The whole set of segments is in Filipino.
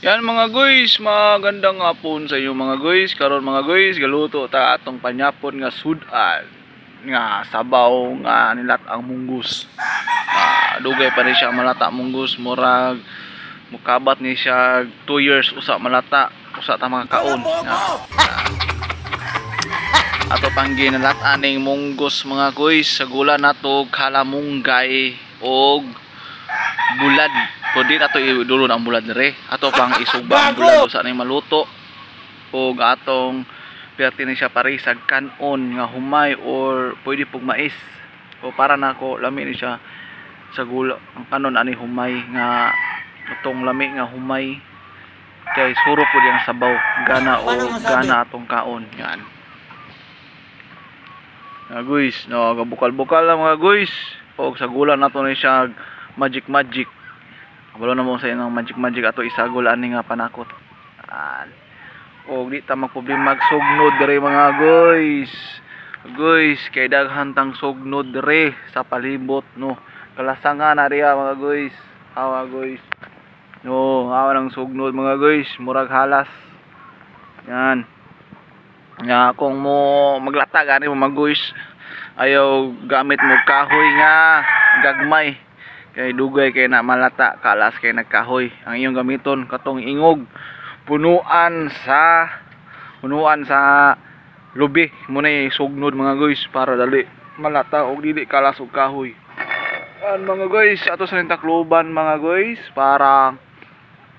Yan mga guys, magandang hapon sa inyo mga guys. Karon mga guys, galuto ta atong panyapon nga sudan nga sabaw nga nilat ang munggus. Dugay pa rin siya malata munggus, murag mukabat ni siya 2 years usa malata, usa ta mga kaon. Ato pang ginalat aning munggus mga guys, sa gula nato kalamunggay og bulad. Pwede nato idulon ang bulad dire. Ato pang isuba ang bulad sa ning maluto. Og atong perti ni siya parisag kanon nga humay or pwede pug mais. O para nako lami ni siya sa gula ang kanon ani humay nga atong lami nga humay kay suro pud yang sabaw gana o gana atong kaon yan. Guys, no gabukal-bukal lang mga guys. Og sa gula nato ni siya magic. Kabalo na mo sa inang magic ato isagol ani nga panakot. Og di ta magproblema magsugnod dire mga guys. Guys, kay daghan tang sugnod dire sa palibot no. Kalasangan na riya mga guys. Awa guys. No, awa nang sugnod mga guys, murag halas. Yan. Nga kung mo maglatag ani mo mga guys, ayaw gamit mo kahoy nga gagmay. Kay dugay kay na malata kalas kay nagkahoy ang iyong gamiton katong ingog punuan sa lubi mo na sugnod mga guys para dali malata og dili kalas og kahoy. An mga guys ato sa takloban mga guys para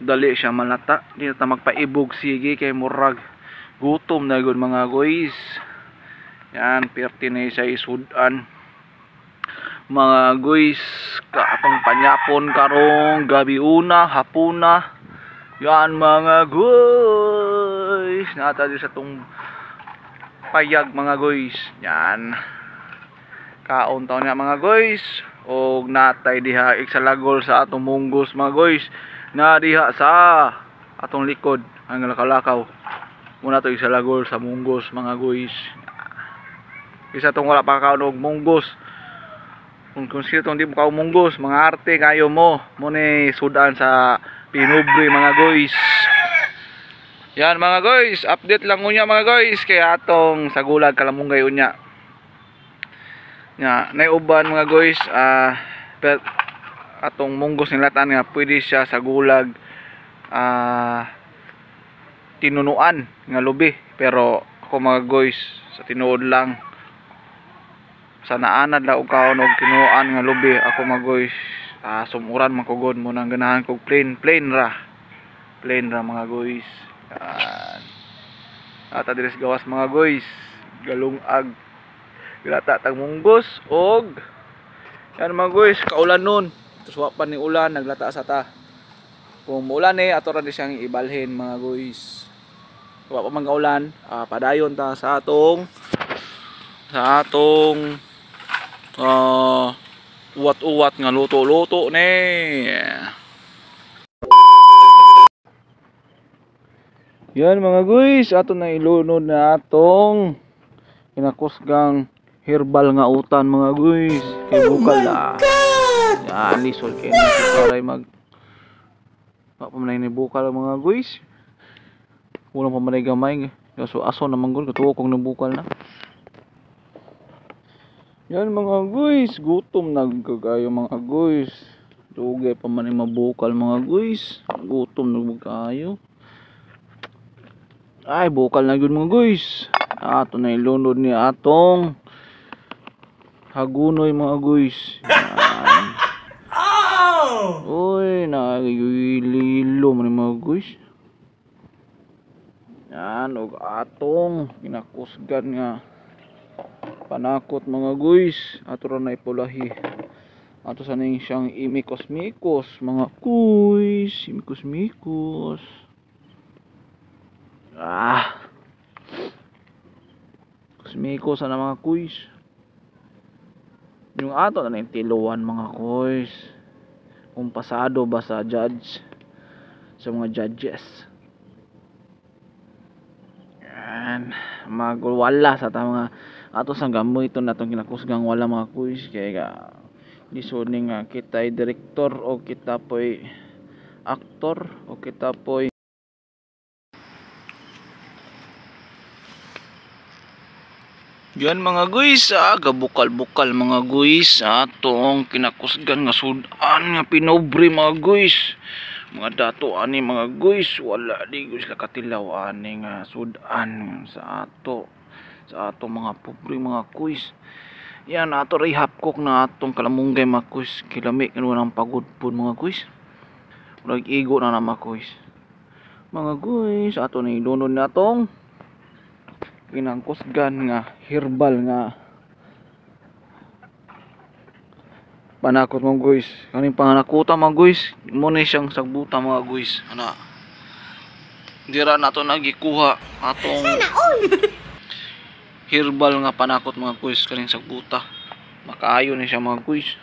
dali siya malata, di na ta magpaibog sige kay murag gutom na gud mga guys. Yan perti na siya isudan mga guys, atong panyapon karong gabi una, hapuna. Yan mga guys, nata di sa tong payag mga guys. Yan. Kaon taon nga mga guys. Og natay diha iksalagol sa atong munggos mga guys. Na diha sa atong likod ang lakalakaw. Muna to iksalagol sa munggos mga guys. Isa tong wala pa kaon og munggos. Kung sino itong di mo kaumunggos, mga arte kayo mo ni sudan sa pinubre mga guys. Yan mga guys, update lang unya mga guys kaya atong sa gulag kalamunggay unya nga naiuban mga guys. Atong munggos nilatan nga pwede siya sa gulag tinunuan nga lubi, pero ako mga guys sa tinuod lang sa naanad la og kaon og tinuan nga lubi ako mga guys. Sumuran man kugod mo nang ganahan kog plain ra mga guys. Ata diri sa gawas mga guys, galungag gilata tag munggos og yan mga guys kaulan nun. Tuswa pa ni ulan naglata sa ta. Kung muulan ato ra di siyang ibalhin mga guys. Wa pa man kaulan, padayon ta sa atong uwat-uwat nga luto-luto ni. Yan mga guys, ato na ilunod na atong kinakusgang herbal nga utan mga guys. Kay bukal la. Yan lisod kay nasiparay mag papamanay ni bukal mga guys. Ulang pamanay gamay. So aso naman gud katuo kong nabukal na. Yan mga guys, gutom na kagayo mga guys. Dugay pa man mabukal mga guys. Gutom na kagayo. Ay, bukal na gyud mga guys. Ato na ilunod ni atong hagunoy mga guys. Uy, nagililo man mga guys. Yan, og atong kinakusgan nga panakot mga guys. Ato ra na ipulahi. Ato sa ning siyang imikos-mikos mga guys. Imikos-mikos. Mikos na mga guys. Yung ato na tiluan mga guys. Kung pasado ba sa judge, sa mga judges. Yan. Magwala sa mga ato sang gamoy ito natong kinakusgang wala mga kuys kay lisod ni nga kita ay direktor o kita po'y aktor o kita po'y yan mga guys, gabukal-bukal mga guys, atong kinakusgan nga sudan nga pinobre mga guys. Mga dato ani mga guys, wala di guys lakatilaw ani nga sudan sa ato mga pobre mga guys. Yan ato ray hapkok na atong kalamunggay mga guys, kilami kanu nang pagudpod mga guys. Murag igo na mga guys. Mga guys, ato ni dunod natong kinangkusgan nga herbal nga panakot mga guys. Kaning panganakuta mga guys, mo ni siyang sagbuta mga guys. Ana. Dira nato nagikuha atong herbal nga panakot mga guys kaning sagbuta. Makaayo ni siya mga guys.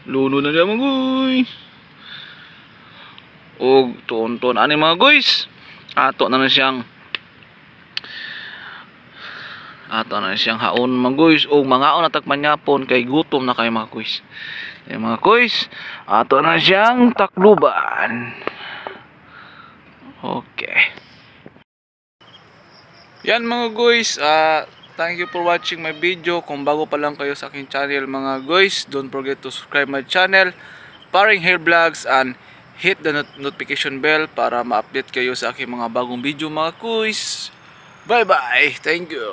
Luno na siya mga guys. Og tuon-tuon ani mga guys. Ato na siyang haon mga guys, o mangaon na tagmanyapon kay gutom na kay mga guys. Mga guys, ato na siyang takluban. Okay. Yan mga guys, thank you for watching my video. Kung bago pa lang kayo sa aking channel mga guys, don't forget to subscribe my channel, Paring Hair Vlogs, and hit the notification bell para ma-update kayo sa aking mga bagong video mga guys. Bye bye, thank you.